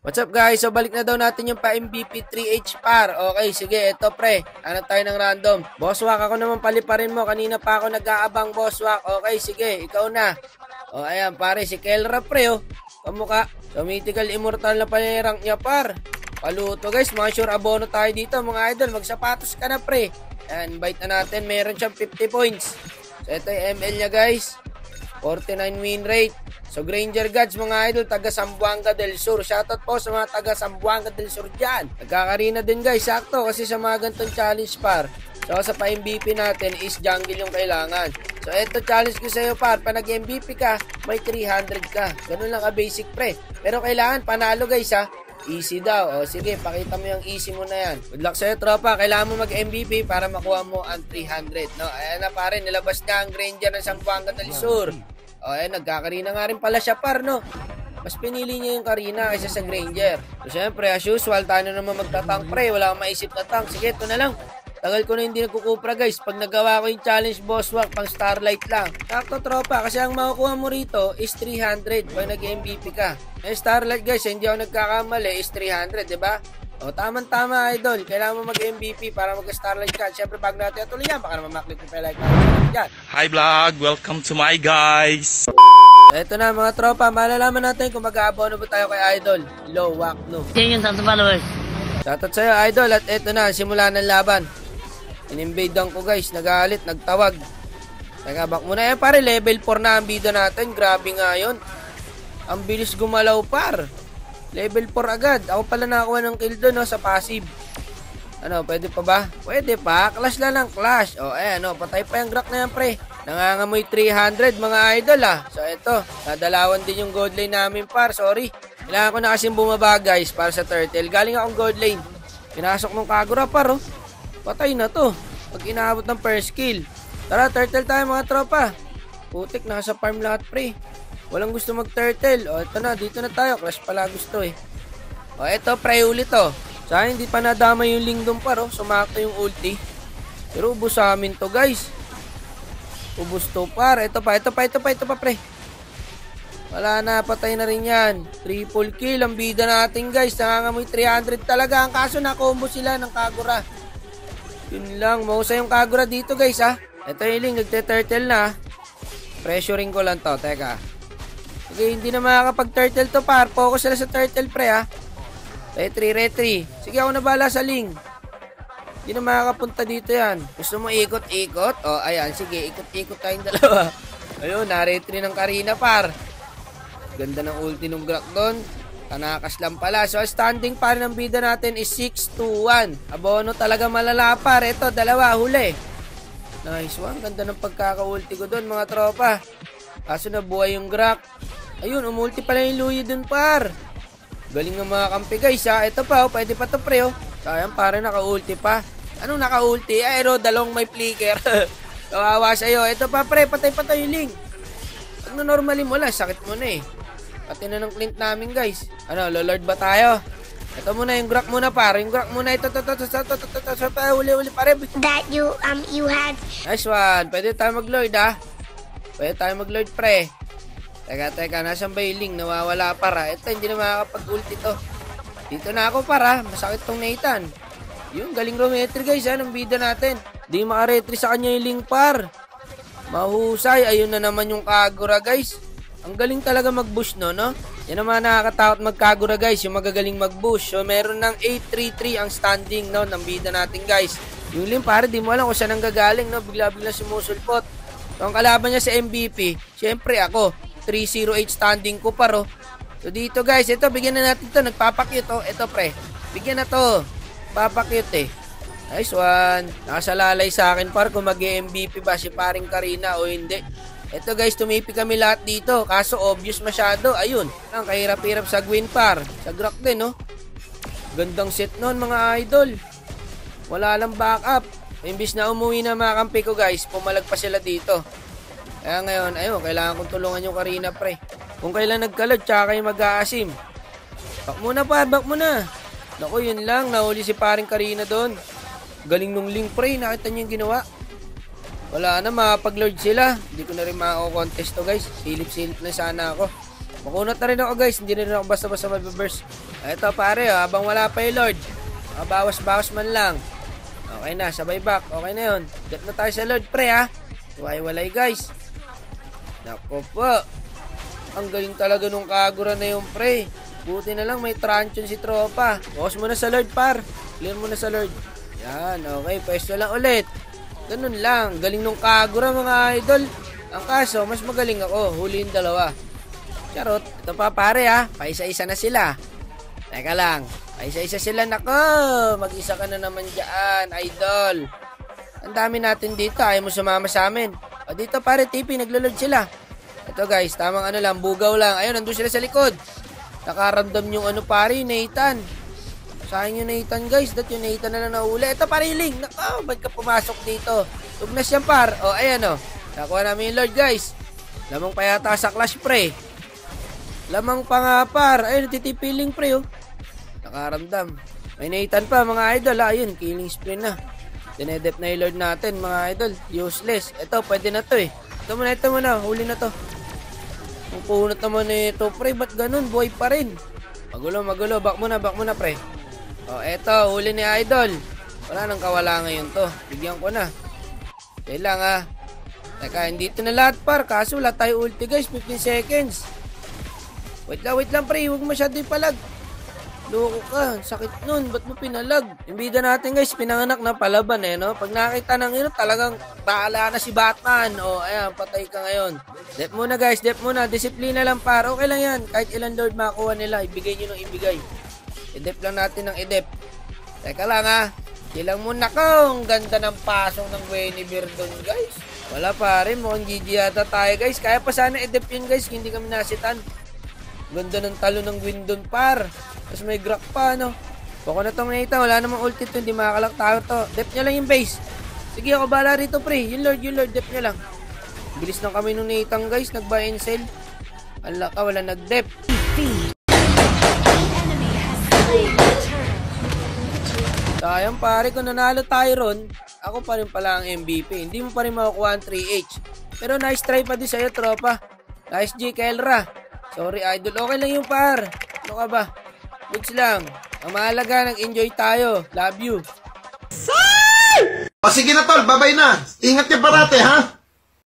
What's up guys? So balik na daw natin yung pa-MVP 3H par. Okay, sige, ito pre. Hanap tayo ng random. Bosswak, ako naman paliparin mo. Kanina pa ako nag-aabang Bosswak. Okay, sige, ikaw na. O ayan pare, si Kelra pre oh. Kamukha. So mythical immortal na pala yung rank niya par. Paluto guys, mga sure abono tayo dito mga idol. Magsapatos ka na pre. Ayan, invite na natin. Meron siyang 50 points. So ito yung ML niya guys. 49 win rate. So Granger Gods mga idol, taga Zamboanga del Sur. Shoutout po sa mga taga Zamboanga del Sur dyan. Nagkakarina din guys, sakto kasi sa mga ganitong challenge par. So sa pa-MVP natin is jungle yung kailangan. So eto challenge ko sa iyo par, pa nag-MVP ka, may 300 ka. Ganun lang ka basic pre. Pero kailangan panalo guys ha. Easy daw. O sige, pakita mo yung easy mo na yan. Good luck sa'yo tropa. Kailangan mo mag-MVP para makuha mo ang 300. No? Ayan na pare, nilabas na ang Granger ng Zamboanga del Sur. O ayan, nagkakarina nga rin pala siya par no. Mas pinili niya yung Karina kaysa sa Granger. So syempre as usual, tayo na naman magtatank pre. Wala akong maisip na tank. Sige, ito na lang. Tagal ko na hindi nagkukupra guys. Pag nagawa ko yung challenge Bosswak, pang Starlight lang. Sakto tropa, kasi ang makukuha mo rito is 300 pag nag-MVP ka. Eh Starlight guys, hindi ako nagkakamali, is 300, diba? O tamang-tama idol, kailangan mo mag-MVP para mag-Starlight ka. Siyempre bago natin tuloy yan, baka naman maklik pa like natin. Hi vlog, welcome to my guys. Ito na mga tropa, malalaman natin kung mag-aabono ba tayo kay idol. Low, wak, no. Yan yung 1,000 followers. Shoutout sa'yo idol, at ito na, simula ng laban. In-invade ko guys, nagalit, nagtawag. Teka, back muna yan pare, level 4 na ang bida natin. Grabe nga yun. Ang bilis gumalaw par. Level 4 agad. Ako pala nakakuha ng kill doon no, sa passive. Ano, pwede pa ba? Pwede pa, clash lang ng clash. O, ayan o, patay pa yung Grak na yan pre. Nangangamoy 300 mga idol ah. So ito, nadalawan din yung gold lane namin par, sorry. Kailangan ko na kasing bumaba guys para sa turtle. Galing akong gold lane. Pinasok ng Kagura par oh. Patay na to. Pag inaabot ng first kill. Tara, turtle tayo mga tropa. Putik, nasa farm lahat pre. Walang gusto mag-turtle. O, ito na, dito na tayo. Clash pala gusto eh. O, ito, pre ulit to. Sana hindi pa nadama yung lingdom par, oh. Sumakto yung ulti. Pero ubos sa amin to, guys. Ubos to par. Ito pa, pre. Wala na, patay na rin yan. Triple kill, ang bida natin, guys. Nangangamoy 300 talaga. Ang kaso na-combo sila ng Kagura. Yun lang, mausa yung Kagura dito guys ha. Ito yung link, nagte-turtle na. Pressuring ko lang to, teka. Okay, hindi na makakapag-turtle to par. Focus sila sa turtle pre ha. Retry. Sige, ako na bahala sa link. Hindi na makakapunta dito yan. Gusto mo ikot-ikot? O, ayan, sige, ikot-ikot tayong dalawa. Ayun, na-retry ng Karina par. Ganda ng ulti ng Grak doon. Tanakas lang pala. So, standing par ng bida natin is 6-2-1. Abono talaga malala par. Ito, dalawa, huli. Nice one. Ganda ng pagkaka-ulti ko doon, mga tropa. Kaso nabuhay yung Grak. Ayun, umulti pala yung Luyo doon, par. Galing ng mga kampi, guys, ha. Ito pa, oh. Pwede pa to, pre, oh. Sayang, pare, naka-ulti pa. Anong naka-ulti? Aero, dalong may flicker. Kawawa sa'yo. Ito pa, pre. Patay-patay yung link. Pag na-normally mo lang, sakit mo na, eh. Pati na ng Clint namin guys. Ano, lolord ba tayo? Ito muna yung Grak muna par. Yung Grak muna. Ito. Uli pare. That you had. Nice one. Pwede tayo mag-lord ha. Pwede tayo mag-lord pre. Teka. Nasaan ba yung link? Nawawala para. Ito, hindi na makakapag-ulti to. Dito na ako para. Masakit tong Nathan. Yung galing rometry guys ha. Ng bida natin. Di makaretry sa kanya yung link par. Mahusay. Ayun na naman yung Kagura guys. Ang galing talaga mag-bush no? Yan naman nakakatakot mag-Kagura guys, yung magagaling mag-bush. So meron ng 8-3-3 ang standing no, ng bida natin guys. Yung lim pare, di mo alam kung saan ang gagaling no, bigla-bigla sumusulpot. So ang kalaban niya sa MVP, syempre ako, 3-0-8 standing ko paro. So dito guys, ito bigyan na natin to, nagpapakyut oh. Ito pre, bigyan na to, papakyut eh. Nice one. Nakasalalay sa akin par kung mag-MVP ba si paring Karina o hindi. Ito guys, tumipi kami lahat dito. Kaso obvious masyado. Ayun. Ang kahirap-hirap sa Gwyn par. Sa Grak din, no? Gandang set nun, mga idol. Wala lang backup. Imbis na umuwi na mga kampi ko guys, pumalag pa sila dito. Kaya ngayon, ayun, kailangan kong tulungan yung Karina, pre. Kung kailan nagkalod, tsaka kayo mag-aasim. Back muna pa, back muna. Naku, yun lang. Nahuli si paring Karina doon. Galing nung link, pre. Nakita niyo yung ginawa. Wala na, makapag-lord sila. Hindi ko na rin mako-contest to guys. Silip-silip na sana ako. Makunat na rin ako guys. Hindi na rin ako basta-basta mag-burst. Eto pare, habang wala pa yung Lord. Bawas-bawas man lang. Okay na, sabay back. Okay na yun. Get na tayo sa Lord, pre ha. Walay guys. Nako po. Ang galing talaga nung Kagura na yung pre. Buti na lang may Tranchon si tropa. Focus mo na sa Lord par. Clear mo na sa Lord. Yan, okay. Pwesto lang ulit. Ganun lang. Galing nung Kagura mga idol. Ang kaso, mas magaling ako. Huli yung dalawa. Charot. Ito pa pare ha. Paisa-isa na sila. Teka lang. Paisa-isa sila. Nako. Mag-isa ka na naman dyan, idol. Ang dami natin dito. Ayaw mo sumama sa amin. O dito pare, TP. Naglo-load sila. Ito guys. Tamang ano lang. Bugaw lang. Ayun, nandun sila sa likod. Nakaramdam yung ano pare, Nathan. Sayang yung Nathan guys. Dat yung Nathan na lang nahuli. Ito pariling. Nako. Ba't ka pumasok dito? Tugnas yan par. O ayan o. Nakuha namin yung Lord guys. Lamang pa yata sa Clash pre. Lamang pa nga par. Ayun, titipiling pre oh. Nakaramdam. May Nathan pa mga idol. Ayun, killing spree na. Dinedep na yung Lord natin mga idol. Useless. Ito, pwede na to eh. Ito muna. Huli na to. Kung punot naman ito pre. Ba't ganun? Buhay pa rin. Magulo. Back muna pre. O, eto. Huli ni idol. Wala nang kawala ngayon to. Bigyan ko na. Kailang ha. Teka, hindi ito na lahat par. Kaso wala tayo ulti guys. 15 seconds. Wait lang pre. Huwag masyado ipalag. Loko ka. Sakit nun. Ba't mo pinalag? Yung bida natin guys. Pinanganak na palaban eh no. Pag nakita ng ino talagang baala na si Batman. O ayan. Patay ka ngayon. Dep muna guys. Dep muna. Disiplina lang par. Okay lang yan. Kahit ilang Lord makakuha nila. Ibigay nyo nung ibigay. I-dep lang natin ng i-dep. Teka lang ha. Ilang muna ko. Ang ganda ng pasong ng Guinevere doon guys. Wala pa rin. Mukhang GG yata tayo guys. Kaya pa sana i-dep yun guys. Hindi kami nasitan. Ganda ng talo ng Gwendon par. Tapos may Grak pa no. Bako na tong Nathan. Wala namang ulti to. Hindi makakalak tayo to. Dep nyo lang yung base. Sige ako bala rito pre. Yung Lord. Dep nyo lang. Bilis lang kami nung Nathan guys. Nag-buy and sell. Ala ka. Wala nag-dep. Sayang pare. Kung nanalo tayo ron, ako pa rin pala ang MVP. Hindi mo pa rin makukuha ang 3H. Pero nice try pa din sa'yo tropa. Nice G Kelra. Sorry idol. Okay lang yung par. Ano ka ba? Goods lang. Ang mahalaga, nag-enjoy tayo. Love you. O sige na tol, babay na. Ingat ka parate ha.